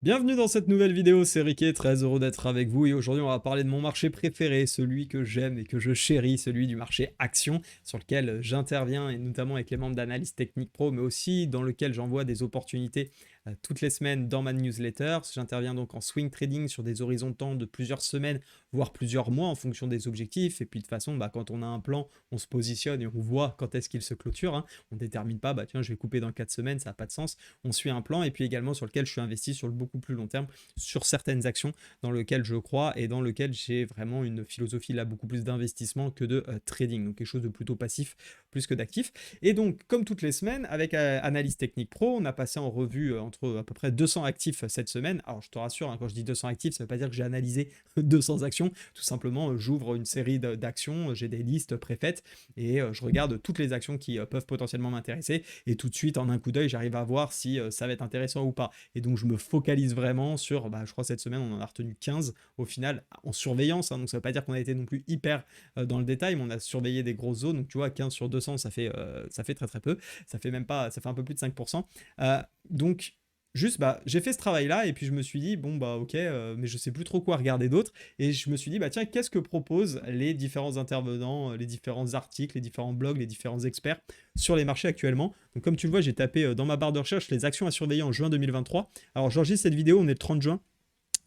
Bienvenue dans cette nouvelle vidéo, c'est Ricky, très heureux d'être avec vous et aujourd'hui on va parler de mon marché préféré, celui que j'aime et que je chéris, celui du marché action sur lequel j'interviens et notamment avec les membres d'Analyse Technique Pro mais aussi dans lequel j'envoie des opportunités toutes les semaines dans ma newsletter. J'interviens donc en swing trading sur des horizons de temps de plusieurs semaines voire plusieurs mois en fonction des objectifs et puis de toute façon quand on a un plan on se positionne et on voit quand est-ce qu'il se clôture, hein. On ne détermine pas tiens je vais couper dans 4 semaines, ça n'a pas de sens, on suit un plan et puis également sur lequel je suis investi sur le beaucoup plus long terme sur certaines actions dans lesquelles je crois et dans lesquelles j'ai vraiment une philosophie là beaucoup plus d'investissement que de trading, donc quelque chose de plutôt passif plus que d'actif. Et donc comme toutes les semaines avec Analyse Technique Pro, on a passé en revue entre à peu près 200 actifs cette semaine. Alors je te rassure, hein, quand je dis 200 actifs, ça ne veut pas dire que j'ai analysé 200 actions, tout simplement j'ouvre une série d'actions, j'ai des listes préfaites et je regarde toutes les actions qui peuvent potentiellement m'intéresser et tout de suite en un coup d'œil j'arrive à voir si ça va être intéressant ou pas. Et donc je me focalise vraiment sur, je crois cette semaine on en a retenu 15 au final en surveillance, hein, donc ça veut pas dire qu'on a été non plus hyper dans le détail, mais on a surveillé des grosses zones, donc tu vois 15 sur 200 ça fait très très peu, ça fait même pas, ça fait un peu plus de 5%. Donc juste j'ai fait ce travail là et puis je me suis dit ok, mais je sais plus trop quoi regarder d'autre et je me suis dit tiens, qu'est-ce que proposent les différents intervenants, les différents articles, les différents blogs, les différents experts sur les marchés actuellement. Donc comme tu le vois, j'ai tapé dans ma barre de recherche les actions à surveiller en juin 2023. Alors j'enregistre cette vidéo, on est le 30 juin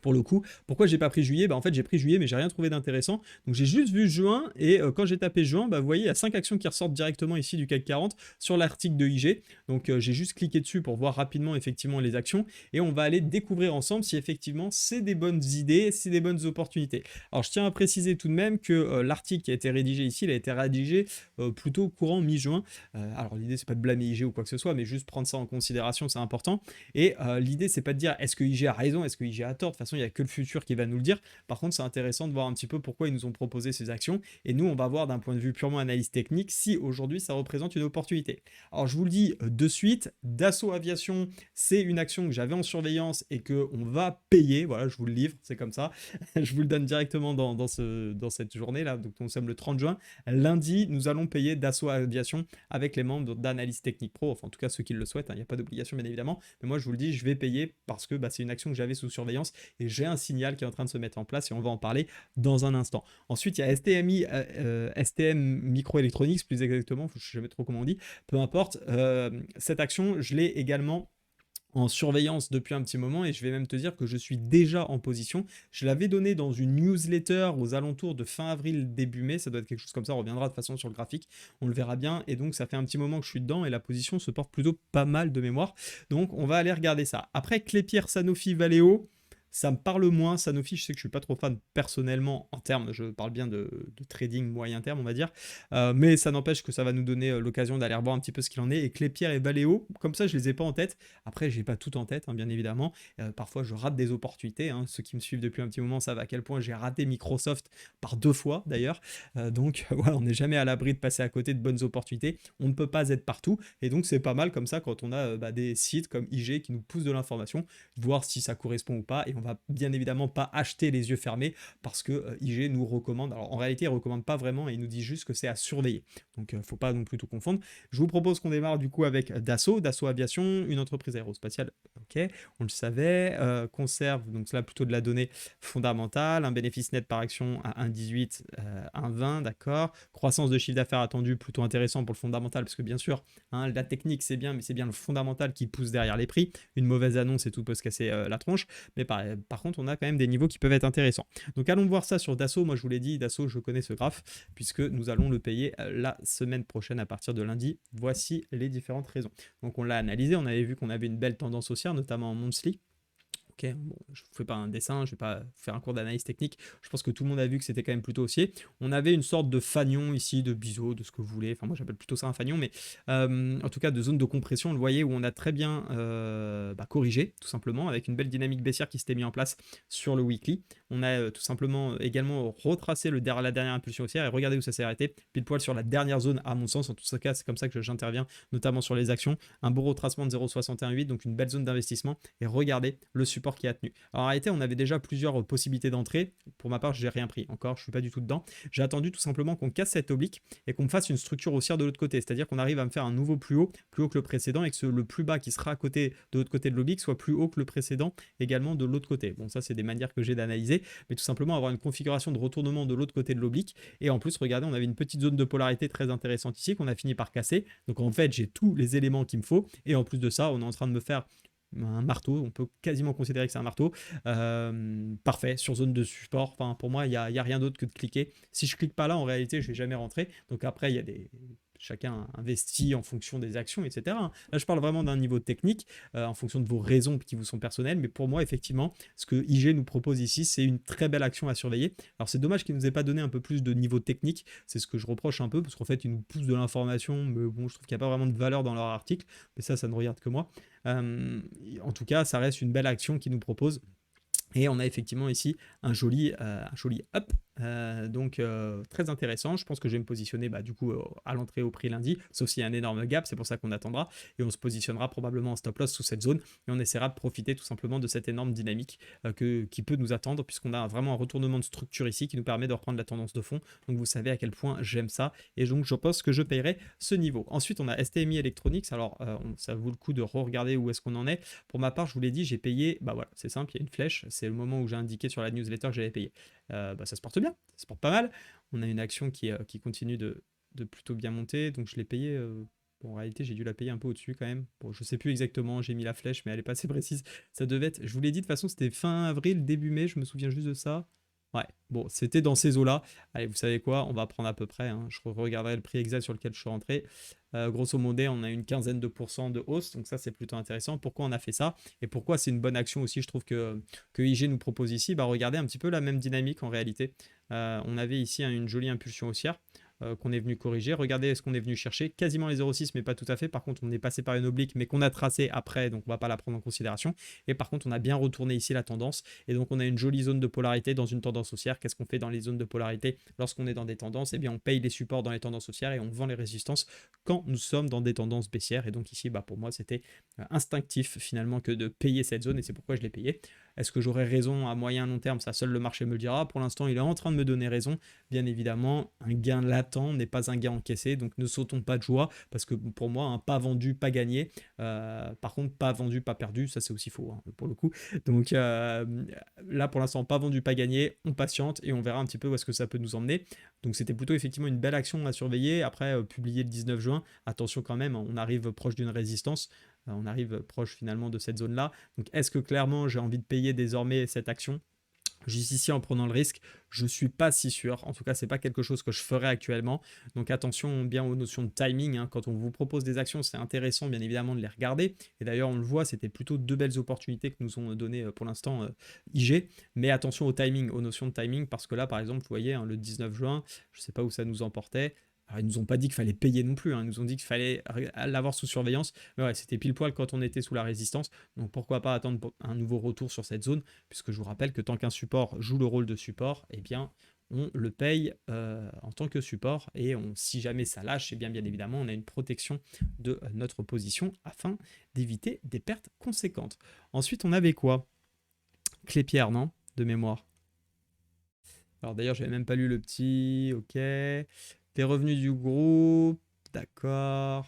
pour le coup. Pourquoi j'ai pas pris juillet? En fait j'ai pris juillet mais j'ai rien trouvé d'intéressant, donc j'ai juste vu juin et quand j'ai tapé juin, vous voyez il y a 5 actions qui ressortent directement ici du CAC 40 sur l'article de IG, donc j'ai juste cliqué dessus pour voir rapidement effectivement les actions et on va aller découvrir ensemble si effectivement c'est des bonnes idées, c'est des bonnes opportunités. Alors je tiens à préciser tout de même que l'article qui a été rédigé ici, il a été rédigé plutôt courant mi-juin. Alors l'idée c'est pas de blâmer IG ou quoi que ce soit, mais juste prendre ça en considération, c'est important. Et l'idée c'est pas de dire est-ce que IG a raison, est-ce que IG a tort. De toute façon il n'y a que le futur qui va nous le dire. Par contre c'est intéressant de voir un petit peu pourquoi ils nous ont proposé ces actions et nous on va voir d'un point de vue purement analyse technique si aujourd'hui ça représente une opportunité. Alors je vous le dis de suite, Dassault Aviation c'est une action que j'avais en surveillance et que on va payer, voilà je vous le livre, c'est comme ça. Je vous le donne directement dans cette journée là, donc nous sommes le 30 juin. Lundi nous allons payer Dassault Aviation avec les membres d'Analyse Technique Pro, enfin en tout cas ceux qui le souhaitent, il n'y a pas d'obligation bien évidemment, mais moi je vous le dis, je vais payer parce que c'est une action que j'avais sous surveillance et j'ai un signal qui est en train de se mettre en place et on va en parler dans un instant. Ensuite il y a STM Microelectronics plus exactement, je ne sais jamais trop comment on dit, peu importe, cette action je l'ai également en surveillance depuis un petit moment et je vais même te dire que je suis déjà en position. Je l'avais donné dans une newsletter aux alentours de fin avril, début mai, ça doit être quelque chose comme ça, on reviendra de toute façon sur le graphique, on le verra bien et donc ça fait un petit moment que je suis dedans et la position se porte plutôt pas mal de mémoire, donc on va aller regarder ça. Après Clépierre, Sanofi, Valeo, ça me parle moins. Sanofi, je sais que je suis pas trop fan personnellement en termes, je parle bien de trading moyen terme, on va dire, mais ça n'empêche que ça va nous donner l'occasion d'aller revoir un petit peu ce qu'il en est. Et Clépierre et Valeo, comme ça, je les ai pas en tête. Après, j'ai pas tout en tête, hein, bien évidemment. Parfois, je rate des opportunités. Hein. Ceux qui me suivent depuis un petit moment savent à quel point j'ai raté Microsoft par 2 fois d'ailleurs. Donc, voilà, on n'est jamais à l'abri de passer à côté de bonnes opportunités. On ne peut pas être partout. Et donc, c'est pas mal comme ça quand on a des sites comme IG qui nous poussent de l'information, voir si ça correspond ou pas. Et on va bien évidemment pas acheter les yeux fermés parce que IG nous recommande, alors en réalité il recommande pas vraiment et il nous dit juste que c'est à surveiller, donc faut pas non plus tout confondre. Je vous propose qu'on démarre du coup avec Dassault Aviation, une entreprise aérospatiale, ok, on le savait, conserve donc là plutôt de la donnée fondamentale, un bénéfice net par action à 1,18, 1,20, d'accord, croissance de chiffre d'affaires attendue plutôt intéressant pour le fondamental parce que bien sûr hein, la technique c'est bien mais c'est bien le fondamental qui pousse derrière les prix, une mauvaise annonce et tout peut se casser la tronche, mais par contre on a quand même des niveaux qui peuvent être intéressants. Donc allons voir ça sur Dassault. Moi je vous l'ai dit, Dassault je connais ce graphe puisque nous allons le payer la semaine prochaine à partir de lundi. Voici les différentes raisons. Donc on l'a analysé, on avait vu qu'on avait une belle tendance haussière notamment en monthly. Ok, bon, je ne fais pas un dessin, je ne vais pas faire un cours d'analyse technique. Je pense que tout le monde a vu que c'était quand même plutôt haussier. On avait une sorte de fanion ici, de biseau, de ce que vous voulez. Enfin, moi, j'appelle plutôt ça un fanion, mais en tout cas, de zone de compression, vous le voyez, où on a très bien corrigé, tout simplement, avec une belle dynamique baissière qui s'était mise en place sur le weekly. On a tout simplement également retracé la dernière impulsion haussière et regardez où ça s'est arrêté, pile poil sur la dernière zone, à mon sens. En tout cas, c'est comme ça que j'interviens, notamment sur les actions. Un beau retracement de 0,618, donc une belle zone d'investissement. Et regardez le support support qui a tenu. Alors en réalité, on avait déjà plusieurs possibilités d'entrée. Pour ma part, je n'ai rien pris encore, je ne suis pas du tout dedans. J'ai attendu tout simplement qu'on casse cette oblique et qu'on me fasse une structure haussière de l'autre côté. C'est-à-dire qu'on arrive à me faire un nouveau plus haut que le précédent et que le plus bas qui sera à côté de l'autre côté de l'oblique soit plus haut que le précédent également de l'autre côté. Bon, ça, c'est des manières que j'ai d'analyser, mais tout simplement avoir une configuration de retournement de l'autre côté de l'oblique. Et en plus, regardez, on avait une petite zone de polarité très intéressante ici qu'on a fini par casser. Donc en fait, j'ai tous les éléments qu'il me faut. Et en plus de ça, on est en train de me faire un marteau, on peut quasiment considérer que c'est un marteau, parfait, sur zone de support. Enfin, pour moi, il n'y a rien d'autre que de cliquer. Si je clique pas là, en réalité, je vais jamais rentrer. Donc après, il y a des... Chacun investit en fonction des actions, etc. Là, je parle vraiment d'un niveau technique, en fonction de vos raisons qui vous sont personnelles. Mais pour moi, effectivement, ce que IG nous propose ici, c'est une très belle action à surveiller. Alors, c'est dommage qu'il ne nous ait pas donné un peu plus de niveau technique. C'est ce que je reproche un peu, parce qu'en fait, ils nous poussent de l'information. Mais bon, je trouve qu'il n'y a pas vraiment de valeur dans leur article. Mais ça ne regarde que moi. En tout cas, ça reste une belle action qu'ils nous proposent. Et on a effectivement ici un joli up, donc très intéressant. Je pense que je vais me positionner du coup à l'entrée au prix lundi, sauf s'il y a un énorme gap, c'est pour ça qu'on attendra. Et on se positionnera probablement en stop loss sous cette zone et on essaiera de profiter tout simplement de cette énorme dynamique qui peut nous attendre, puisqu'on a vraiment un retournement de structure ici qui nous permet de reprendre la tendance de fond. Donc vous savez à quel point j'aime ça et donc je pense que je payerai ce niveau. Ensuite on a STMI Electronics, alors ça vaut le coup de re-regarder où est-ce qu'on en est. Pour ma part, je vous l'ai dit, j'ai payé, voilà, c'est simple, il y a une flèche, c'est le moment où j'ai indiqué sur la newsletter que j'avais payé. Ça se porte bien, ça se porte pas mal. On a une action qui continue de plutôt bien monter, donc je l'ai payé. Bon, en réalité, j'ai dû la payer un peu au-dessus quand même. Bon, je sais plus exactement, j'ai mis la flèche, mais elle est pas assez précise. Ça devait être, je vous l'ai dit, de toute façon, c'était fin avril, début mai, je me souviens juste de ça. Ouais, bon, c'était dans ces eaux-là. Allez, vous savez quoi, on va prendre à peu près, hein. Je regarderai le prix exact sur lequel je suis rentré. Grosso modo, on a une quinzaine de pourcents de hausse, donc ça c'est plutôt intéressant. Pourquoi on a fait ça et pourquoi c'est une bonne action aussi, je trouve que IG nous propose ici. Regardez un petit peu la même dynamique en réalité. On avait ici une jolie impulsion haussière qu'on est venu corriger. Regardez ce qu'on est venu chercher, quasiment les 0,6 mais pas tout à fait. Par contre, on est passé par une oblique mais qu'on a tracé après, donc on va pas la prendre en considération. Et par contre, on a bien retourné ici la tendance et donc on a une jolie zone de polarité dans une tendance haussière. Qu'est-ce qu'on fait dans les zones de polarité lorsqu'on est dans des tendances? Eh bien, on paye les supports dans les tendances haussières et on vend les résistances quand nous sommes dans des tendances baissières. Et donc ici, pour moi, c'était instinctif finalement que de payer cette zone et c'est pourquoi je l'ai payé. Est-ce que j'aurai raison à moyen long terme? Ça, seul le marché me le dira. Pour l'instant, il est en train de me donner raison. Bien évidemment, un gain latent n'est pas un gain encaissé, donc ne sautons pas de joie, parce que pour moi, pas vendu, pas gagné. Par contre, pas vendu, pas perdu, ça c'est aussi faux, hein, pour le coup. Donc là, pour l'instant, pas vendu, pas gagné, on patiente et on verra un petit peu où est-ce que ça peut nous emmener. Donc c'était plutôt effectivement une belle action à surveiller. Après, publié le 19 juin, attention quand même, on arrive proche d'une résistance. On arrive proche finalement de cette zone-là. Donc est-ce que clairement j'ai envie de payer désormais cette action juste ici en prenant le risque? Je ne suis pas si sûr. En tout cas, ce n'est pas quelque chose que je ferais actuellement. Donc attention bien aux notions de timing, hein. Quand on vous propose des actions, c'est intéressant bien évidemment de les regarder. Et d'ailleurs, on le voit, c'était plutôt deux belles opportunités que nous ont donné pour l'instant IG. Mais attention au timing, aux notions de timing, parce que là, par exemple, vous voyez, hein, le 19 juin, je ne sais pas où ça nous emportait. Alors, ils nous ont pas dit qu'il fallait payer non plus, hein. Ils nous ont dit qu'il fallait l'avoir sous surveillance. Mais ouais, c'était pile poil quand on était sous la résistance. Donc pourquoi pas attendre un nouveau retour sur cette zone, puisque je vous rappelle que tant qu'un support joue le rôle de support, eh bien on le paye en tant que support. Et si jamais ça lâche, eh bien évidemment, on a une protection de notre position afin d'éviter des pertes conséquentes. Ensuite, on avait quoi? Clépierre, non? De mémoire. Alors d'ailleurs, j'avais même pas lu le petit. Ok. Les revenus du groupe, d'accord.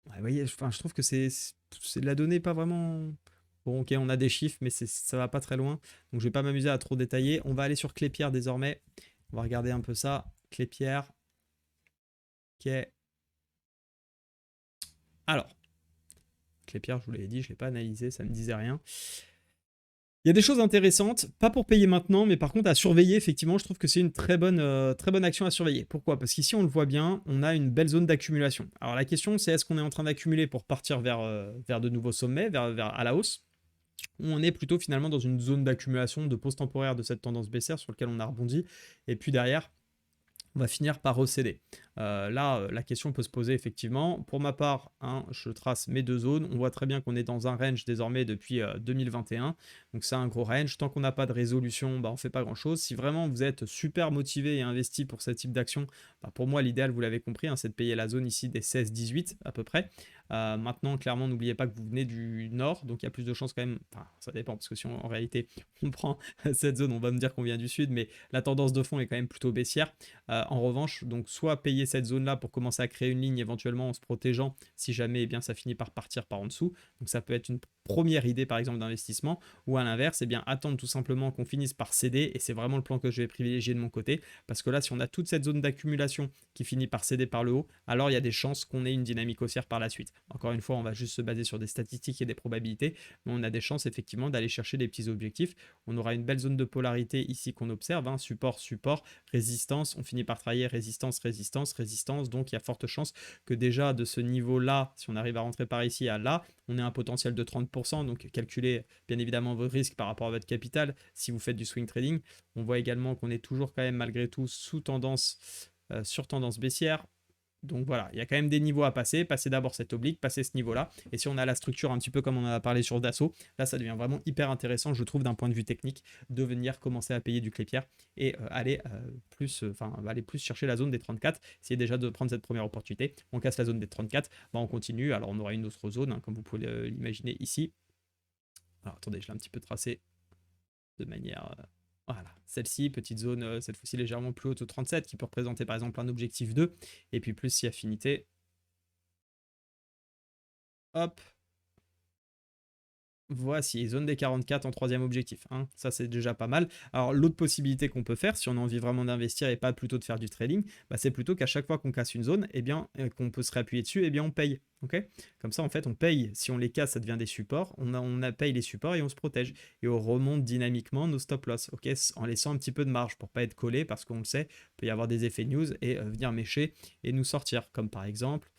Ouais, vous voyez, je trouve que c'est de la donnée pas vraiment... Bon, ok, on a des chiffres, mais ça va pas très loin. Donc je vais pas m'amuser à trop détailler. On va aller sur Clépierre désormais. On va regarder un peu ça. Clépierre. Ok. Alors, Clépierre, je vous l'avais dit, je l'ai pas analysé, ça me disait rien. Il y a des choses intéressantes, pas pour payer maintenant, mais par contre à surveiller, effectivement, je trouve que c'est une très bonne action à surveiller. Pourquoi? Parce qu'ici, on le voit bien, on a une belle zone d'accumulation. Alors la question, c'est est-ce qu'on est en train d'accumuler pour partir vers de nouveaux sommets, à la hausse, ou on est plutôt finalement dans une zone d'accumulation, de pause temporaire de cette tendance baissière sur laquelle on a rebondi, et puis derrière, on va finir par recéder. Là, la question peut se poser effectivement. Pour ma part, hein, je trace mes deux zones. On voit très bien qu'on est dans un range désormais depuis 2021. Donc c'est un gros range. Tant qu'on n'a pas de résolution, on ne fait pas grand-chose. Si vraiment vous êtes super motivé et investi pour ce type d'action, pour moi, l'idéal, vous l'avez compris, hein, c'est de payer la zone ici des 16-18 à peu près. Maintenant, clairement, n'oubliez pas que vous venez du nord, donc il y a plus de chances quand même, enfin ça dépend, parce que si en réalité on prend cette zone, on va me dire qu'on vient du sud, mais la tendance de fond est quand même plutôt baissière. En revanche, donc soit payer cette zone-là pour commencer à créer une ligne éventuellement en se protégeant si jamais eh bien, ça finit par partir par en dessous. Donc ça peut être une première idée par exemple d'investissement, ou à l'inverse, eh bien attendre tout simplement qu'on finisse par céder, et c'est vraiment le plan que je vais privilégier de mon côté, parce que là si on a toute cette zone d'accumulation qui finit par céder par le haut, alors il y a des chances qu'on ait une dynamique haussière par la suite. Encore une fois, on va juste se baser sur des statistiques et des probabilités, mais on a des chances effectivement d'aller chercher des petits objectifs. On aura une belle zone de polarité ici qu'on observe, hein, support, support, résistance, on finit par travailler résistance, résistance, résistance, donc il y a forte chance que déjà de ce niveau-là, si on arrive à rentrer par ici à là, on ait un potentiel de 30%, donc calculez bien évidemment vos risques par rapport à votre capital si vous faites du swing trading. On voit également qu'on est toujours quand même malgré tout sous tendance, sur tendance baissière. Donc voilà, il y a quand même des niveaux à passer. Passer d'abord cette oblique, passer ce niveau-là. Et si on a la structure un petit peu comme on en a parlé sur Dassault, là ça devient vraiment hyper intéressant, je trouve, d'un point de vue technique, de venir commencer à payer du clé-pierre et aller aller plus chercher la zone des 34. Essayer déjà de prendre cette première opportunité. On casse la zone des 34, on continue. Alors on aura une autre zone, hein, comme vous pouvez l'imaginer ici. Alors attendez, je l'ai un petit peu tracé de manière... Voilà, celle-ci, petite zone, cette fois-ci légèrement plus haute au 37, qui peut représenter par exemple un objectif 2, et puis plus si affinité. Hop. Voici, zone des 44 en troisième objectif, hein. Ça c'est déjà pas mal. Alors l'autre possibilité qu'on peut faire, si on a envie vraiment d'investir et pas plutôt de faire du trading, c'est plutôt qu'à chaque fois qu'on casse une zone, eh bien, qu'on peut se réappuyer dessus, eh bien on paye. Okay, comme ça en fait on paye, si on les casse ça devient des supports, on paye les supports et on se protège. Et on remonte dynamiquement nos stop loss, okay, en laissant un petit peu de marge pour pas être collé, parce qu'on le sait, il peut y avoir des effets news et venir mécher et nous sortir, comme par exemple...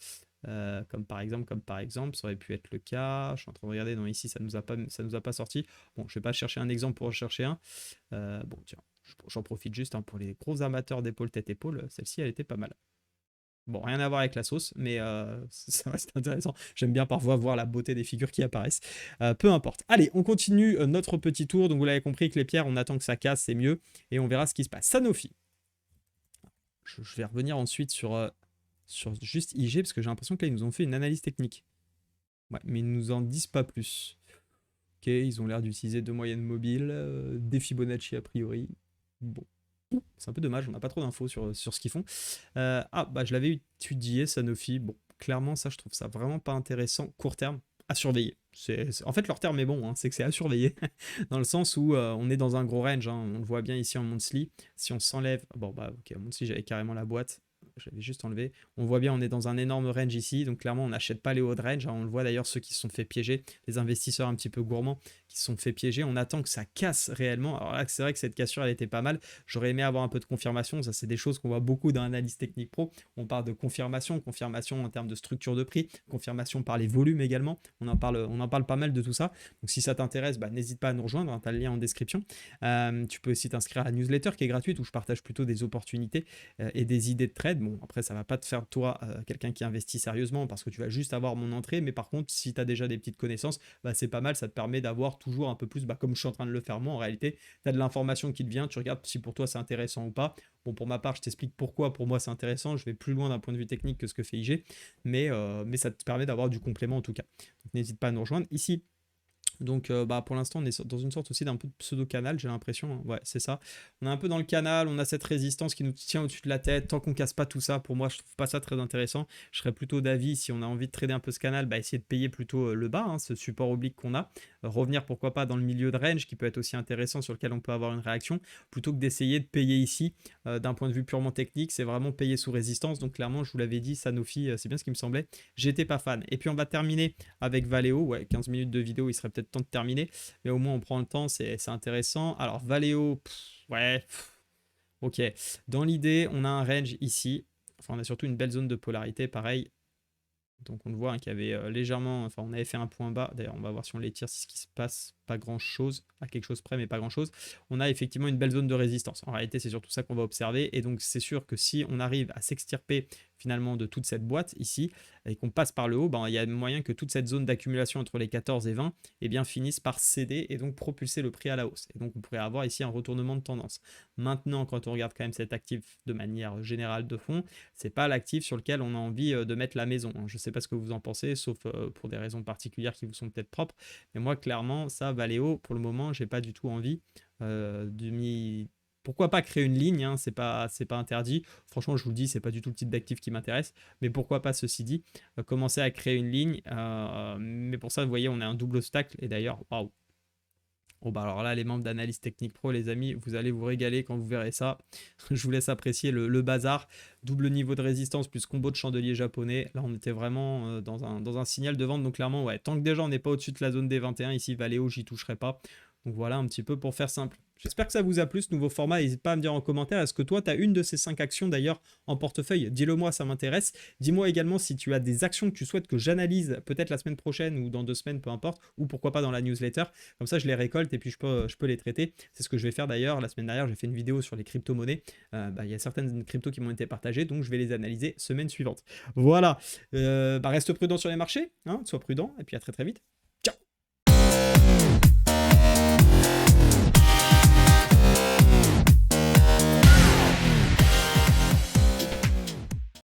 comme par exemple, ça aurait pu être le cas. Je suis en train de regarder, non, ici ça nous a pas sorti. Bon, je vais pas chercher un exemple pour en chercher un. Bon, tiens, j'en profite juste, hein, pour les gros amateurs d'épaule tête-épaule. Celle-ci, elle était pas mal. Bon, rien à voir avec la sauce, mais ça reste intéressant. J'aime bien parfois voir la beauté des figures qui apparaissent. Peu importe. Allez, on continue notre petit tour. Donc vous l'avez compris que les pierres, on attend que ça casse, c'est mieux. Et on verra ce qui se passe. Sanofi. Je vais revenir ensuite sur juste IG, parce que j'ai l'impression que là, ils nous ont fait une analyse technique. Ouais, mais ils nous en disent pas plus. Ok, ils ont l'air d'utiliser deux moyennes mobiles, des Fibonacci a priori. Bon, c'est un peu dommage, on n'a pas trop d'infos sur ce qu'ils font. Je l'avais étudié, Sanofi. Bon, clairement, ça, je trouve ça vraiment pas intéressant. Court terme, à surveiller. En fait, leur terme est bon, hein, c'est que c'est à surveiller. Dans le sens où on est dans un gros range, hein, on le voit bien ici en monthly. Si on s'enlève... Bon, ok, en monthly, j'avais carrément la boîte. J'avais juste enlevé. On voit bien, on est dans un énorme range ici. Donc clairement, on n'achète pas les hauts de range, hein. On le voit d'ailleurs, ceux qui se sont fait piéger, les investisseurs un petit peu gourmands qui se sont fait piéger. On attend que ça casse réellement. Alors là, c'est vrai que cette cassure, elle était pas mal. J'aurais aimé avoir un peu de confirmation. Ça, c'est des choses qu'on voit beaucoup dans l'analyse technique pro. On parle de confirmation en termes de structure de prix, confirmation par les volumes également. On en parle pas mal de tout ça. Donc si ça t'intéresse, n'hésite pas à nous rejoindre, hein, tu as le lien en description. Tu peux aussi t'inscrire à la newsletter qui est gratuite, où je partage plutôt des opportunités et des idées de trade. Bon, après, ça va pas te faire toi quelqu'un qui investit sérieusement, parce que tu vas juste avoir mon entrée. Mais par contre, si tu as déjà des petites connaissances, c'est pas mal. Ça te permet d'avoir toujours un peu plus, comme je suis en train de le faire moi. En réalité, tu as de l'information qui te vient, tu regardes si pour toi c'est intéressant ou pas. Bon, pour ma part, je t'explique pourquoi pour moi c'est intéressant. Je vais plus loin d'un point de vue technique que ce que fait IG, mais ça te permet d'avoir du complément en tout cas. Donc n'hésite pas à nous rejoindre ici. Donc pour l'instant on est dans une sorte aussi d'un peu de pseudo-canal, j'ai l'impression, hein. Ouais, c'est ça. On est un peu dans le canal, on a cette résistance qui nous tient au-dessus de la tête. Tant qu'on casse pas tout ça, pour moi je trouve pas ça très intéressant. Je serais plutôt d'avis, si on a envie de trader un peu ce canal, essayer de payer plutôt le bas, hein, ce support oblique qu'on a. Revenir pourquoi pas dans le milieu de range qui peut être aussi intéressant, sur lequel on peut avoir une réaction, plutôt que d'essayer de payer ici. D'un point de vue purement technique, c'est vraiment payer sous résistance. Donc clairement, je vous l'avais dit, Sanofi, c'est bien ce qui me semblait. J'étais pas fan. Et puis on va terminer avec Valeo. Ouais, 15 minutes de vidéo, il serait peut-être temps de terminer, mais au moins on prend le temps, c'est intéressant. Alors Valeo, ok. Dans l'idée, on a un range ici. Enfin, on a surtout une belle zone de polarité, pareil. Donc on le voit, hein, qu'il y avait légèrement, enfin on avait fait un point bas, d'ailleurs on va voir si on les tire, c'est ce qui se passe, pas grand chose, à quelque chose près mais pas grand chose. On a effectivement une belle zone de résistance, en réalité c'est surtout ça qu'on va observer, et donc c'est sûr que si on arrive à s'extirper finalement de toute cette boîte ici, et qu'on passe par le haut, ben, il y a moyen que toute cette zone d'accumulation entre les 14 et 20 eh bien, finisse par céder et donc propulser le prix à la hausse. Et donc on pourrait avoir ici un retournement de tendance. Maintenant, quand on regarde quand même cet actif de manière générale de fond, c'est pas l'actif sur lequel on a envie de mettre la maison. Je ne sais pas ce que vous en pensez, sauf pour des raisons particulières qui vous sont peut-être propres. Mais moi, clairement, ça, Valeo, pour le moment, j'ai pas du tout envie de m'y... Pourquoi pas créer une ligne, hein, c'est pas interdit. Franchement, je vous le dis, c'est pas du tout le type d'actif qui m'intéresse. Mais pourquoi pas, ceci dit, commencer à créer une ligne. Mais pour ça, vous voyez, on a un double obstacle. Et d'ailleurs, waouh. Bon, bah alors là, les membres d'Analyse Technique Pro, les amis, vous allez vous régaler quand vous verrez ça. Je vous laisse apprécier le bazar. Double niveau de résistance plus combo de chandelier japonais. Là, on était vraiment dans un signal de vente. Donc clairement, ouais, tant que déjà on n'est pas au-dessus de la zone des 21, ici, Valeo, j'y toucherai pas. Donc voilà un petit peu pour faire simple. J'espère que ça vous a plu ce nouveau format. N'hésite pas à me dire en commentaire, est-ce que toi, tu as une de ces 5 actions d'ailleurs en portefeuille? Dis-le moi, ça m'intéresse. Dis-moi également si tu as des actions que tu souhaites que j'analyse peut-être la semaine prochaine ou dans 2 semaines, peu importe, ou pourquoi pas dans la newsletter. Comme ça, je les récolte et puis je peux les traiter. C'est ce que je vais faire d'ailleurs. La semaine dernière, j'ai fait une vidéo sur les crypto-monnaies. Il y a certaines cryptos qui m'ont été partagées, donc je vais les analyser semaine suivante. Voilà. Reste prudent sur les marchés, hein, sois prudent et puis à très très vite. Ciao.